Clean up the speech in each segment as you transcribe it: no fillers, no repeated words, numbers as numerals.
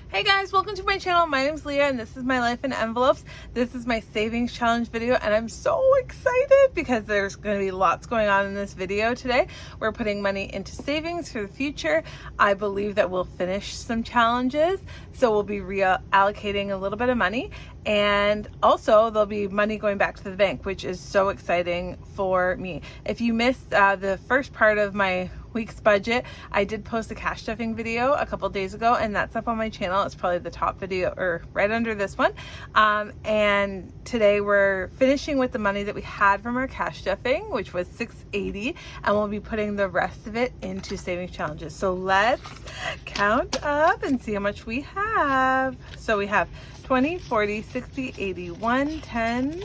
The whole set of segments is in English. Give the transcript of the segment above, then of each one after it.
Hey guys, welcome to my channel. My name's Leah and this is my life in envelopes. This is my savings challenge video and I'm so excited because there's going to be lots going on in this video today. We're putting money into savings for the future. I believe that we'll finish some challenges, so we'll be reallocating a little bit of money, and also there'll be money going back to the bank, which is so exciting for me. If you missed the first part of my week's budget, I did post a cash stuffing video a couple days ago and that's up on my channel. It's probably the top video or right under this one. And today we're finishing with the money that we had from our cash stuffing, which was $680, and we'll be putting the rest of it into savings challenges. So let's count up and see how much we have. So we have 20, 40, 60, 80, 110,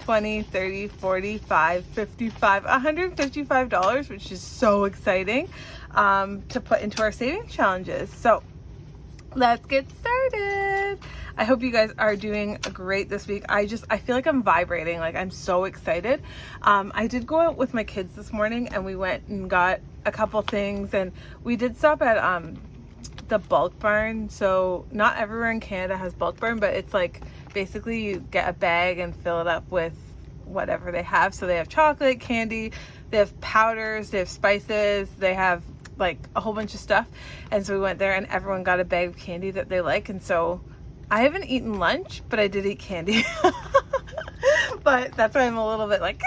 20, 30, 45, 55, $155, which is so exciting to put into our savings challenges. So let's get started. I hope you guys are doing great this week. I feel like I'm vibrating, like I'm so excited. I did go out with my kids this morning and we went and got a couple things, and we did stop at the bulk barn. So not everywhere in Canada has bulk barn, but it's like basically you get a bag and fill it up with whatever they have. So they have chocolate, candy, they have powders, they have spices, they have like a whole bunch of stuff. And so we went there and everyone got a bag of candy that they like. And so I haven't eaten lunch, but I did eat candy. But that's why I'm a little bit like,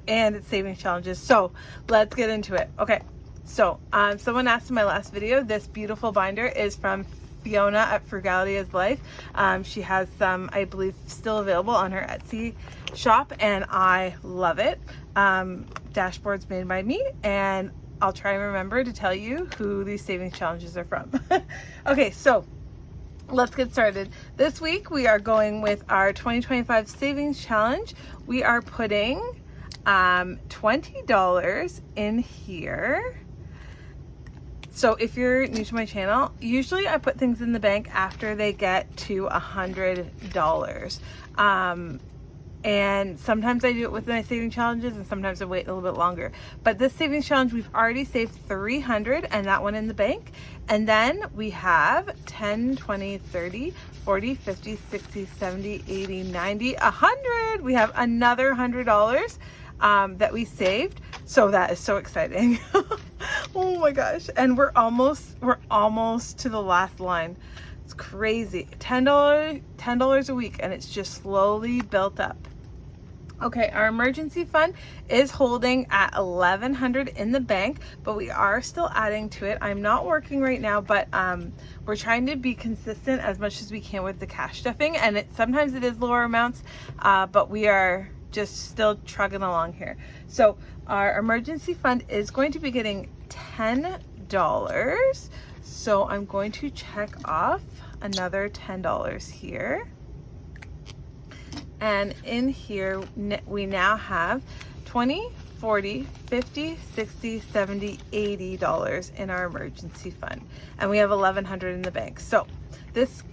and it's savings challenges. So let's get into it. Okay. So someone asked in my last video, this beautiful binder is from Fiona at Frugality is Life. She has some, I believe, still available on her Etsy shop, and I love it. Dashboards made by me, and I'll try and remember to tell you who these savings challenges are from. Okay, so let's get started. This week we are going with our 2025 savings challenge. We are putting $20 in here. So if you're new to my channel, usually I put things in the bank after they get to $100. And sometimes I do it with my saving challenges and sometimes I wait a little bit longer. But this savings challenge, we've already saved $300 and that one in the bank. And then we have 10, 20, 30, 40, 50, 60, 70, 80, 90, 100. We have another $100 that we saved. So that is so exciting. Oh my gosh. And we're almost to the last line. It's crazy. $10 a week, and it's just slowly built up. Okay, our emergency fund is holding at $1,100 in the bank, but we are still adding to it. I'm not working right now, but we're trying to be consistent as much as we can with the cash stuffing, and sometimes it is lower amounts, but we are just still trugging along here. So our emergency fund is going to be getting $10. So I'm going to check off another $10 here. And in here, we now have 20, 40, 50, 60, 70, $80 in our emergency fund. And we have $1,100 in the bank. So this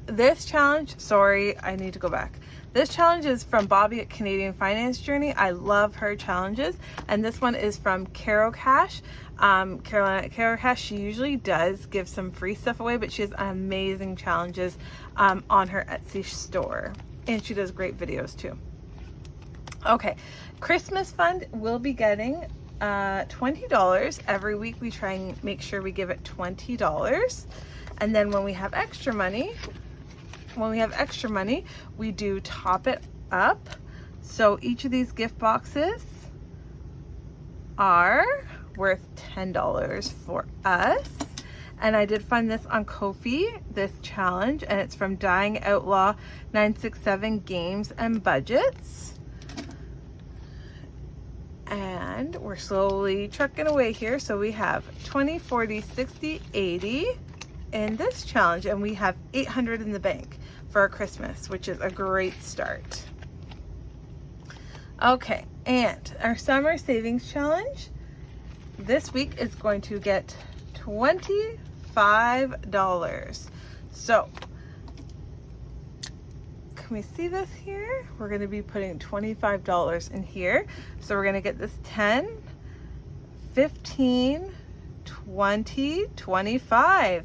challenge, sorry, I need to go back. This challenge is from Bobby at Canadian Finance Journey. I love her challenges. And this one is from Caro Cash. Carolina at Caro Cash, she usually does give some free stuff away, but she has amazing challenges on her Etsy store. And she does great videos too. Okay, Christmas fund will be getting $20 every week. We try and make sure we give it $20. And then when we have extra money, we do top it up. So each of these gift boxes are worth $10 for us. And I did find this on Ko-fi, this challenge, and it's from Dying Outlaw 967 Games and Budgets. And we're slowly trucking away here. So we have 20, 40, 60, 80 in this challenge, and we have $800 in the bank for our Christmas, which is a great start. Okay, and our summer savings challenge this week is going to get $25. So can we see this here? We're going to be putting $25 in here. So we're going to get this 10, 15, 20, 25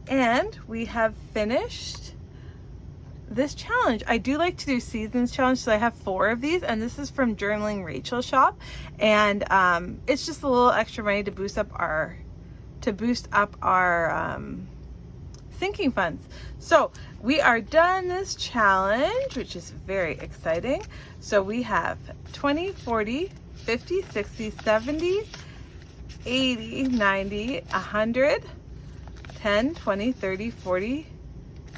And we have finished this challenge. I do like to do seasons challenge, so I have 4 of these, and this is from Journaling Rachel shop, and it's just a little extra money to boost up our sinking funds. So we are done this challenge, which is very exciting. So we have 20, 40, 50, 60, 70, 80, 90, 100, 10, 20, 30, 40,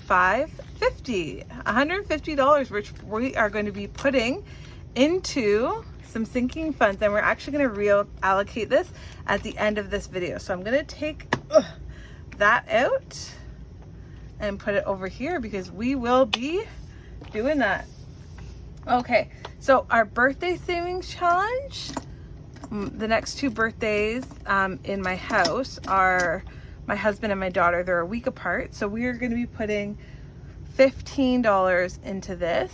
50, $150, which we are going to be putting into some sinking funds, and we're actually going to reallocate this at the end of this video. So I'm going to take that out and put it over here because we will be doing that. Okay, so our birthday savings challenge, the next 2 birthdays in my house are my husband and my daughter. They're a week apart, so we are going to be putting $15 into this.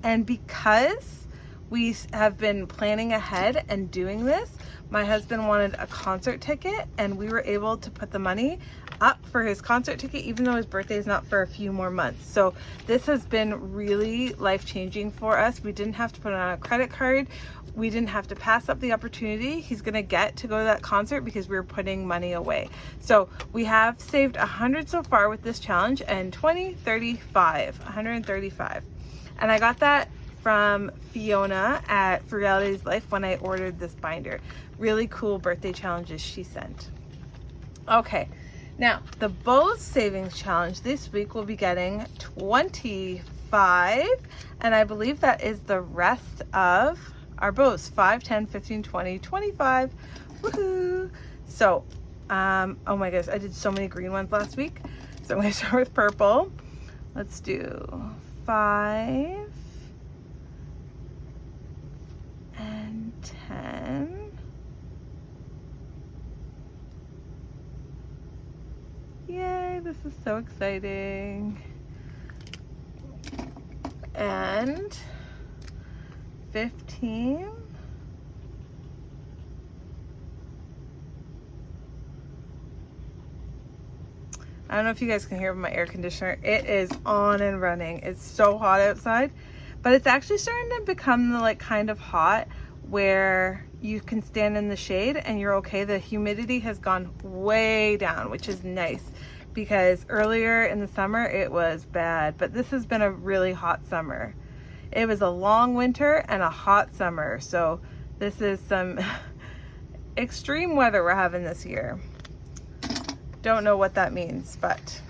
And because we have been planning ahead and doing this, my husband wanted a concert ticket, and we were able to put the money up for his concert ticket, even though his birthday is not for a few more months. So this has been really life-changing for us. We didn't have to put it on a credit card. We didn't have to pass up the opportunity he's gonna get to go to that concert because we were putting money away. So we have saved 100 so far with this challenge, and 20, 35, 135. And I got that from Fiona at Frugality's Life when I ordered this binder. Really cool birthday challenges she sent. Okay, now the Bows Savings Challenge this week will be getting 25, and I believe that is the rest of our bows, 5, 10, 15, 20, 25, woohoo! So, oh my goodness, I did so many green ones last week. So I'm gonna start with purple. Let's do 5 and 10. Yay, this is so exciting. And 15. I don't know if you guys can hear my air conditioner. It is on and running. It's so hot outside, but it's actually starting to become the kind of hot where you can stand in the shade and you're okay. The humidity has gone way down, which is nice, because earlier in the summer it was bad, but this has been a really hot summer. It was a long winter and a hot summer, so this is some extreme weather we're having this year. Don't know what that means, but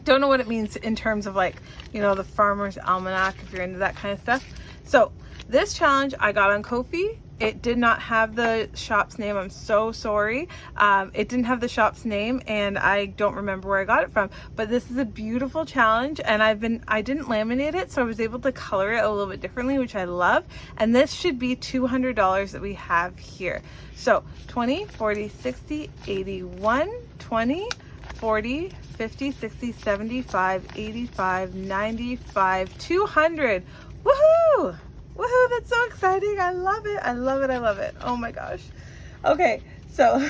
don't know what it means in terms of the Farmer's Almanac, if you're into that kind of stuff. So this challenge I got on Ko-fi. It did not have the shop's name. I'm so sorry. It didn't have the shop's name, and I don't remember where I got it from, but this is a beautiful challenge, and I didn't laminate it, so I was able to color it a little bit differently, which I love. And this should be $200 that we have here. So 20, 40, 60, 81, 20, 40, 50, 60, 75, 85, 95, 200. Woohoo! Woohoo, that's so exciting. I love it. I love it. I love it. Oh my gosh. Okay, so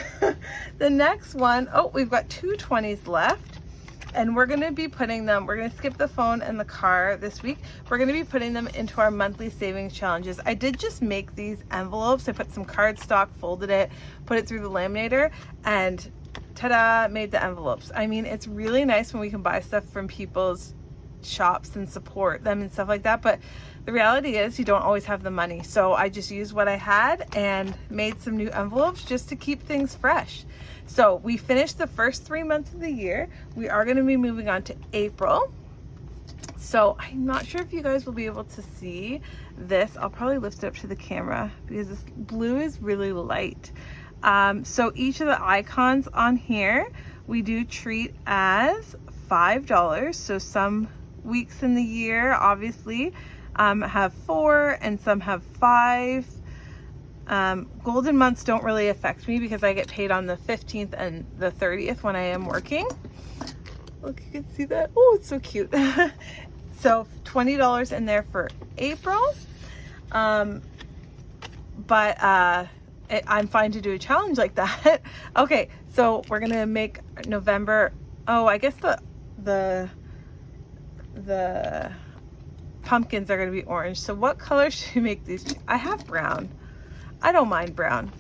the next one, we've got 2 20s left, and we're going to be putting them, we're going to skip the phone and the car this week. We're going to be putting them into our monthly savings challenges. I did just make these envelopes. I put some cardstock, folded it, put it through the laminator, and ta-da, made the envelopes. I mean, it's really nice when we can buy stuff from people's shops and support them and stuff like that, but the reality is you don't always have the money. So I just used what I had and made some new envelopes just to keep things fresh. So we finished the first 3 months of the year. We are going to be moving on to April. So I'm not sure if you guys will be able to see this. I'll probably lift it up to the camera because this blue is really light. So each of the icons on here we do treat as $5. So some weeks in the year obviously have 4 and some have 5. Golden months don't really affect me because I get paid on the 15th and the 30th when I am working. Look, you can see that. Oh, it's so cute. So $20 in there for April. But I'm fine to do a challenge like that. Okay, so we're gonna make November. Oh, I guess the pumpkins are gonna be orange. So what color should we make these? I have brown. I don't mind brown.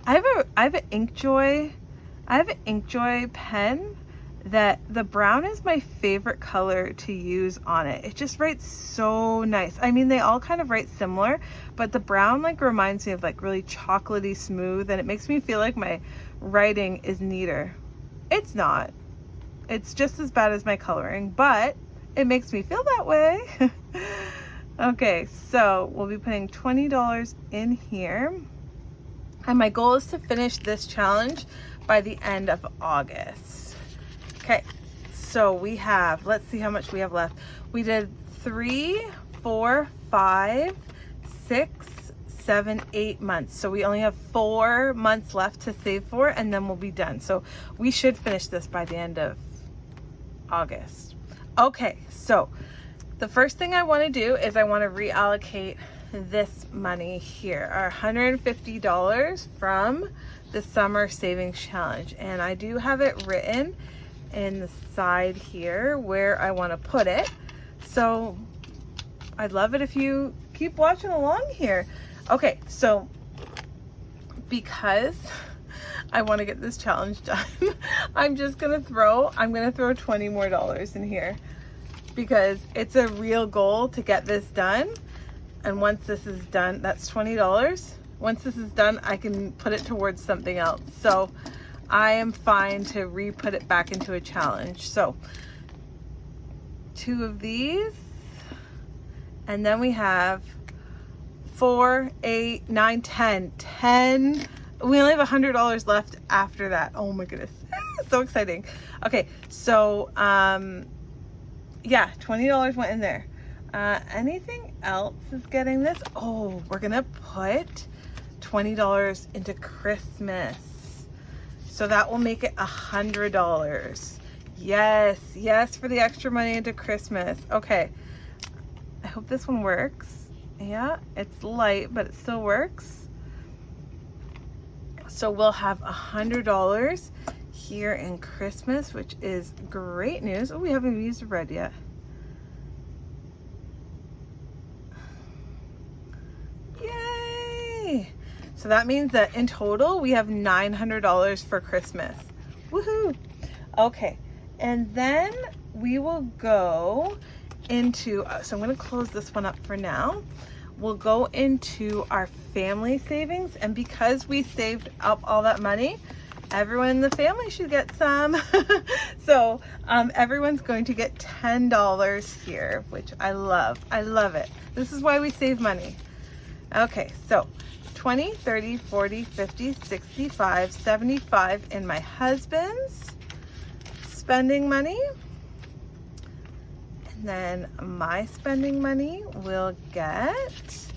I have an Inkjoy. I have an Inkjoy pen that the brown is my favorite color to use on it. It just writes so nice. I mean, they all kind of write similar, but the brown like reminds me of like really chocolatey smooth, and it makes me feel like my writing is neater. It's not. It's just as bad as my coloring, but it makes me feel that way. Okay, so we'll be putting $20 in here. And my goal is to finish this challenge by the end of August. Okay, so we have, let's see how much we have left. We did 3, 4, 5, 6, 7, 8 months. So we only have 4 months left to save for, and then we'll be done. So we should finish this by the end of August. Okay, so the first thing I want to do is I want to reallocate this money here, our $150 from the summer savings challenge. And I do have it written in the side here where I want to put it. So I'd love it if you keep watching along here. Okay, so because I want to get this challenge done, I'm gonna throw 20 more dollars in here because it's a real goal to get this done. And once this is done, that's $20. Once this is done, I can put it towards something else. So I am fine to re-put it back into a challenge. So 2 of these, and then we have 4, 8, 9, 10. 10. We only have $100 left after that. Oh my goodness. So exciting. Okay, so yeah, $20 went in there. Anything else is getting this? Oh, we're gonna put $20 into Christmas. So that will make it $100. Yes, for the extra money into Christmas. Okay, I hope this one works. Yeah, it's light, but it still works. So we'll have $100 here in Christmas, which is great news. Oh, we haven't even used the red yet. Yay! So that means that in total we have $900 for Christmas. Woohoo! Okay, and then we will go into, so I'm going to close this one up for now. We'll go into our family savings, and because we saved up all that money, everyone in the family should get some. So everyone's going to get $10 here, which I love. I love it. This is why we save money. Okay, so 20, 30, 40, 50, 65, 75 in my husband's spending money. And then my spending money will get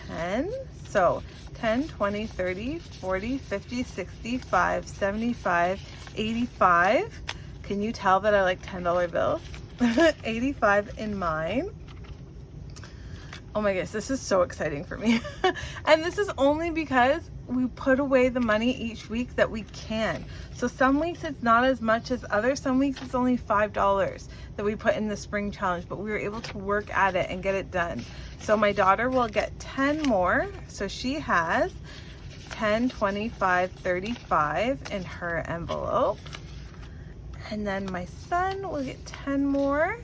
10. So 10, 20, 30, 40, 50, 65, 75, 85. Can you tell that I like $10 bills? 85 in mine. Oh my goodness, this is so exciting for me. And this is only because we put away the money each week that we can. So some weeks it's not as much as others. Some weeks it's only $5 that we put in the spring challenge, but we were able to work at it and get it done. So my daughter will get 10 more. So she has 10, 25, 35 in her envelope. And then my son will get 10 more.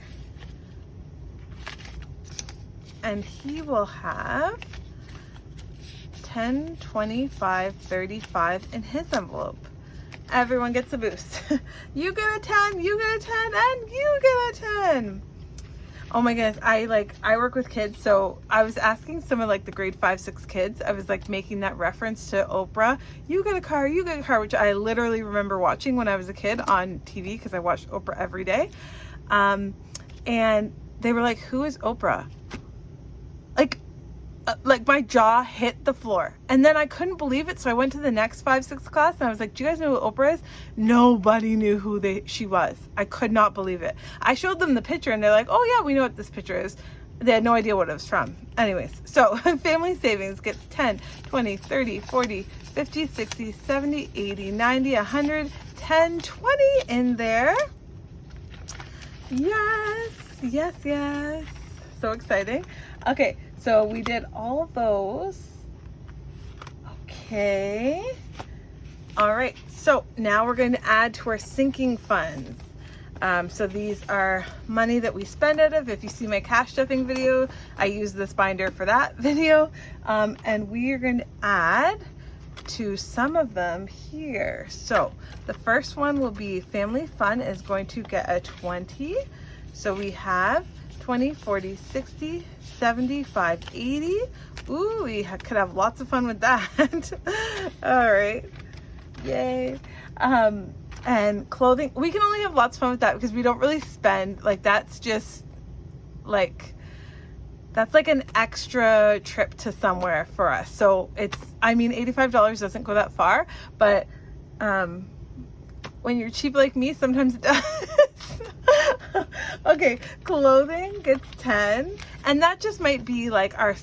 And he will have 10, 25, 35 in his envelope. Everyone gets a boost. You get a 10, you get a 10, and you get a 10. Oh my goodness, I work with kids, so I was asking some of like the grade 5, 6 kids, I was like making that reference to Oprah, you get a car, you get a car, which I literally remember watching when I was a kid on TV because I watched Oprah every day. And they were like, who is Oprah? Like my jaw hit the floor, and then I couldn't believe it. So I went to the next 5, 6 class and I was like, do you guys know who Oprah is? Nobody knew who she was. I could not believe it. I showed them the picture and they're like, oh yeah, we know what this picture is. They had no idea what it was from. Anyways, so family savings gets 10, 20, 30, 40, 50, 60, 70, 80, 90, 100, 10, 20 in there. Yes, yes, yes. So exciting. Okay, so we did all of those. Okay. All right, so now we're going to add to our sinking funds. So these are money that we spend out of. If you see my cash stuffing video, I use this binder for that video. And we are going to add to some of them here. So the first one will be family fun is going to get a 20. So we have 20, 40, 60, 75, 80. Ooh, we could have lots of fun with that. All right, yay. And clothing, we can only have lots of fun with that because we don't really spend, like that's just like, that's like an extra trip to somewhere for us. So it's, I mean, $85 doesn't go that far, but when you're cheap like me, sometimes it does. Okay, clothing gets 10, and that just might be like our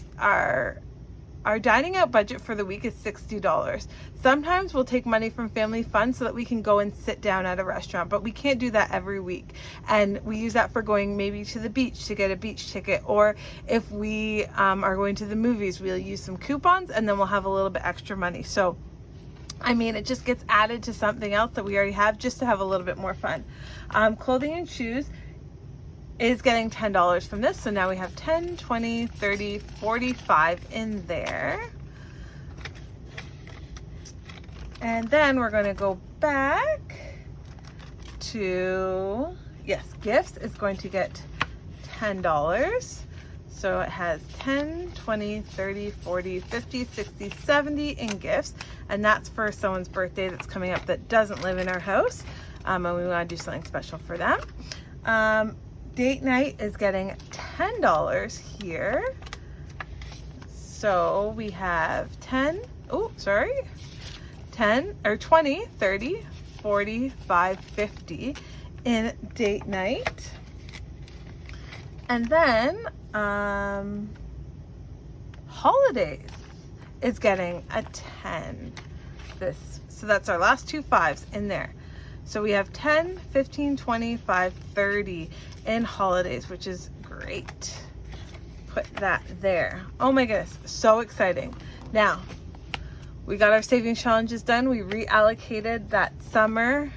dining out budget for the week is $60. Sometimes we'll take money from family fun so that we can go and sit down at a restaurant, but we can't do that every week. And we use that for going maybe to the beach to get a beach ticket, or if we are going to the movies, we'll use some coupons and then we'll have a little bit extra money. So, I mean, it just gets added to something else that we already have just to have a little bit more fun. Clothing and shoes is getting $10 from this. So now we have 10, 20, 30, 45 in there. And then we're going to go back to, yes, gifts is going to get $10. So it has 10, 20, 30, 40, 50, 60, 70 in gifts. And that's for someone's birthday that's coming up that doesn't live in our house. And we want to do something special for them. Date night is getting $10 here. So we have 10, 10 or 20, 30, 45, 50 in date night. And then holidays is getting a 10. So that's our last two fives in there. So we have 10, 15, 25, 30 in holidays, which is great. Put that there. Oh my goodness, so exciting. Now, we got our savings challenges done. We reallocated that summer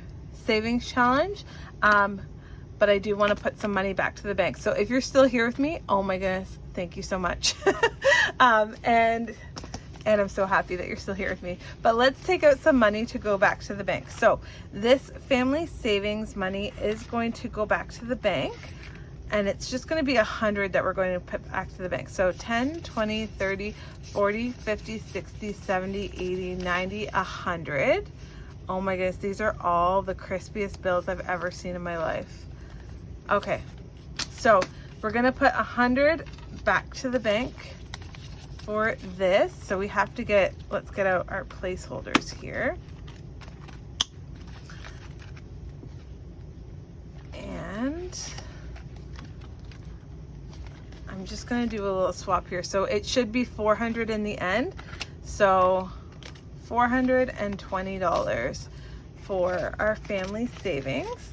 savings challenge. But I do want to put some money back to the bank. So if you're still here with me, oh my goodness, thank you so much. And I'm so happy that you're still here with me. But let's take out some money to go back to the bank. So this family savings money is going to go back to the bank. And it's just going to be 100 that we're going to put back to the bank. So 10, 20, 30, 40, 50, 60, 70, 80, 90, 100. Oh my goodness, these are all the crispiest bills I've ever seen in my life. Okay, so we're going to put 100 back to the bank for this. So we have to get, let's get out our placeholders here. And I'm just going to do a little swap here. So it should be 400 in the end. So $420 for our family savings.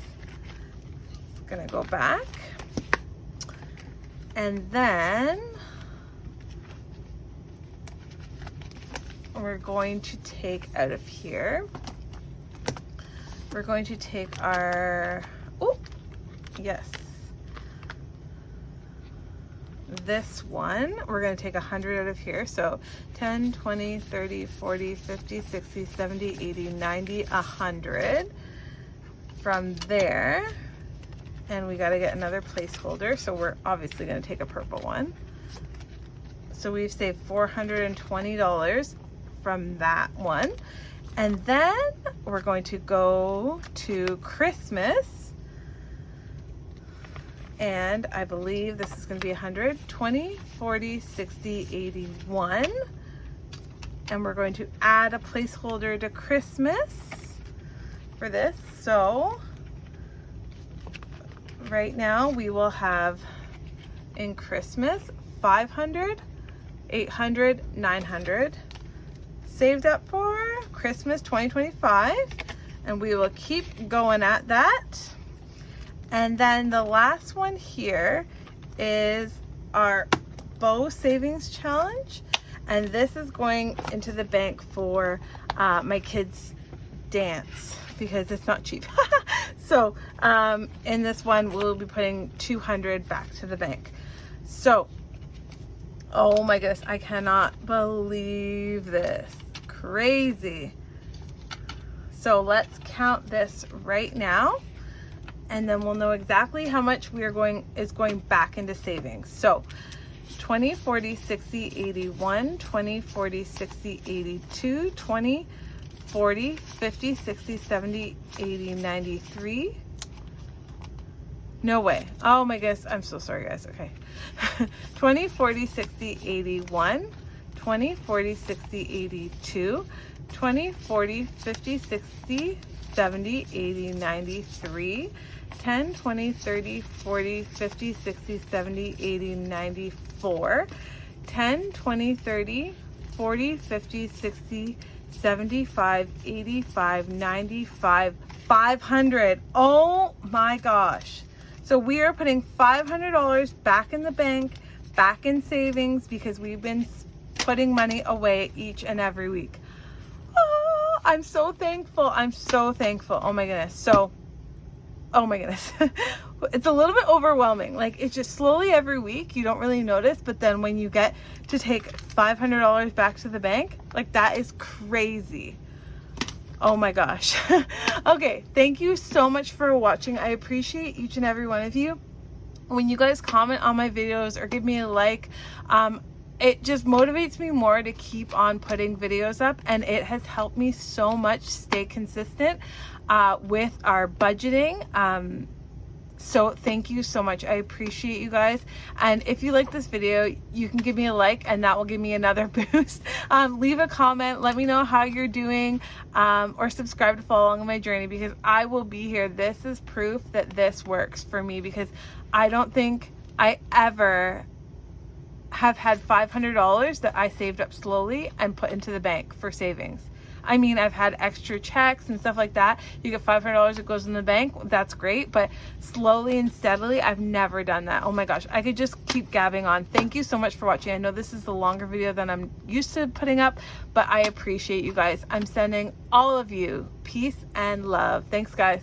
Gonna go back. And then we're going to take out of here, we're going to take our, this one, we're going to take 100 out of here. So 10, 20, 30, 40, 50, 60, 70, 80, 90, 100 from there. And we got to get another placeholder. So we're obviously going to take a purple one. So we've saved $420 from that one. And then we're going to go to Christmas. And I believe this is going to be 100, 20, 40, 60, 81. And we're going to add a placeholder to Christmas for this. So right now we will have in Christmas, 500, 800, 900. Saved up for Christmas 2025, and we will keep going at that. And then the last one here is our bow savings challenge, and this is going into the bank for my kids' dance because it's not cheap. So in this one we'll be putting 200 back to the bank. So oh my goodness, I cannot believe this. Crazy. So let's count this right now, and then we'll know exactly how much is going back into savings. So 20, 40, 60, 81, 20, 40, 60, 82, 20, 40, 50, 60, 70, 80, 93. No way. Oh my goodness. I'm so sorry, guys. Okay. 20, 40, 60, 81, 20, 40, 60, 82, 20, 40, 50, 60, 70, 80, 93, 10, 20, 30, 40, 50, 60, 70, 80, 94, 10, 20, 30, 40, 50, 60, 75, 85, 95, 500. Oh my gosh. So we are putting $500 back in the bank, back in savings, because we've been putting money away each and every week. Oh, I'm so thankful. I'm so thankful. Oh my goodness. So, oh my goodness. It's a little bit overwhelming. Like, it's just slowly every week. You don't really notice, but then when you get to take $500 back to the bank, like, that is crazy. Oh my gosh. Okay, thank you so much for watching. I appreciate each and every one of you. When you guys comment on my videos or give me a like, it just motivates me more to keep on putting videos up, and it has helped me so much stay consistent with our budgeting. So thank you so much. I appreciate you guys. And if you like this video, you can give me a like, and that will give me another boost. Leave a comment. Let me know how you're doing, or subscribe to follow along my journey, because I will be here. This is proof that this works for me, because I don't think I ever have had $500 that I saved up slowly and put into the bank for savings. I mean, I've had extra checks and stuff like that. You get $500 that goes in the bank. That's great. But slowly and steadily, I've never done that. Oh my gosh. I could just keep gabbing on. Thank you so much for watching. I know this is the longer video than I'm used to putting up, but I appreciate you guys. I'm sending all of you peace and love. Thanks, guys.